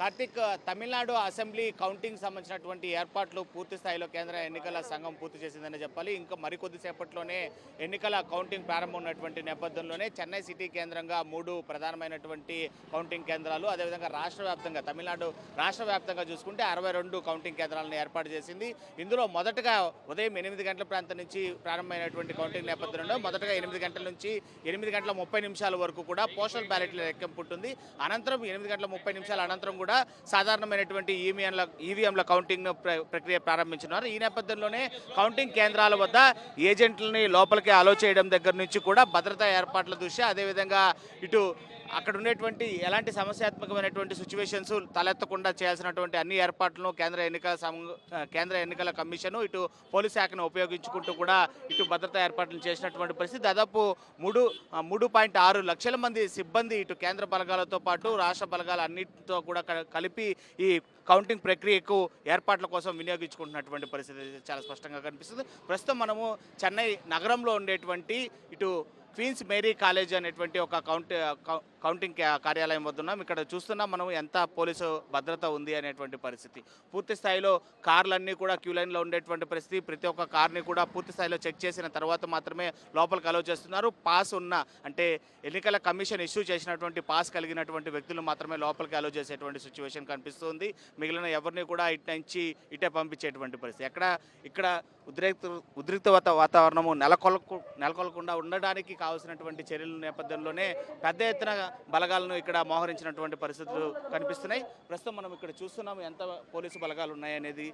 Karthik, Tamil Nadu assembly counting సంబంధించినటువంటి ఏర్పాట్లు పూర్తి స్థాయిలో కేంద్ర ఎన్నికల సంఘం పూర్తి చేసిందని చెప్పాలి. ఇంకా మరికొద్దిసేపట్లోనే ఎన్నికల కౌంటింగ్ ప్రారంభం ఉన్నటువంటి నేపథ్యంలోనే చెన్నై సిటీ కేంద్రంగా 3 ప్రధానమైనటువంటి కౌంటింగ్ కేంద్రాలు, అదేవిధంగా తమిళనాడు రాష్ట్ర వ్యాప్తంగా చూసుకుంటే 62 కౌంటింగ్ కేంద్రాలను ఏర్పాటు చేసింది. ఇందులో మొదటగా ఉదయం 8 గంటల ప్రాంతం నుంచి ప్రారంభమైనటువంటి కౌంటింగ్ నేపథ్యంలో మొదటగా 8 గంటల నుంచి 8 గంటల 30 నిమిషాల వరకు కూడా పోస్టల్ బ్యాలెట్ల లెక్కింపు ఉంటుంది. అనంతరం 8 గంటల 30 నిమిషాల అనంతరం కూడా సాధారణమైనటువంటి ఈవీఎంల కౌంటింగ్ ప్రక్రియ ప్రారంభించినారు. ఈ నేపథ్యంలోనే కౌంటింగ్ కేంద్రాల వద్ద ఏజెంట్లని లోపలికి అలో చేయడం దగ్గర నుంచి కూడా భద్రతా ఏర్పాట్ల దృష్ట్యా, అదేవిధంగా ఇటు అక్కడ ఉండేటువంటి ఎలాంటి సమస్యాత్మకమైనటువంటి సిచ్యువేషన్స్ తలెత్తకుండా చేయాల్సినటువంటి అన్ని ఏర్పాట్లను కేంద్ర ఎన్నికల కమిషన్ ఇటు పోలీస్ శాఖను ఉపయోగించుకుంటూ కూడా ఇటు భద్రతా ఏర్పాట్లు చేసినటువంటి పరిస్థితి. దాదాపు 3.6 లక్షల మంది సిబ్బంది ఇటు కేంద్ర బలగాలతో పాటు రాష్ట్ర బలగాలు అన్నిటితో కూడా కలిపి ఈ కౌంటింగ్ ప్రక్రియకు ఏర్పాట్ల కోసం వినియోగించుకుంటున్నటువంటి పరిస్థితి చాలా స్పష్టంగా కనిపిస్తుంది. ప్రస్తుతం మనము చెన్నై నగరంలో ఉండేటువంటి ఇటు క్వీన్స్ మేరీ కాలేజ్ అనేటువంటి ఒక కౌంటింగ్ కార్యాలయం వద్ద ఉన్నాం. ఇక్కడ చూస్తున్నాం మనం ఎంత పోలీసు భద్రత ఉంది అనేటువంటి పరిస్థితి. పూర్తి స్థాయిలో కార్లన్నీ కూడా క్యూ లైన్లో ఉండేటువంటి పరిస్థితి. ప్రతి ఒక్క కార్ని కూడా పూర్తి స్థాయిలో చెక్ చేసిన తర్వాత మాత్రమే లోపలికి అలౌ చేస్తున్నారు. పాస్ ఉన్న, అంటే ఎన్నికల కమిషన్ ఇష్యూ చేసినటువంటి పాస్ కలిగినటువంటి వ్యక్తులు మాత్రమే లోపలికి అలౌ చేసేటువంటి సిచ్యువేషన్ కనిపిస్తుంది. మిగిలిన ఎవరిని కూడా ఇటు నుంచి ఇటే పంపించేటువంటి పరిస్థితి. ఇక్కడ ఉద్రిక్త వాతావరణము నెలకొల్కుండా ఉండడానికి కావాల్సినటువంటి చర్యల నేపథ్యంలోనే పెద్ద ఎత్తున బలగాలను ఇక్కడ మోహరించినటువంటి పరిస్థితులు కనిపిస్తున్నాయి. ప్రస్తుతం మనం ఇక్కడ చూస్తున్నాము ఎంత పోలీసు బలగాలు ఉన్నాయనేది.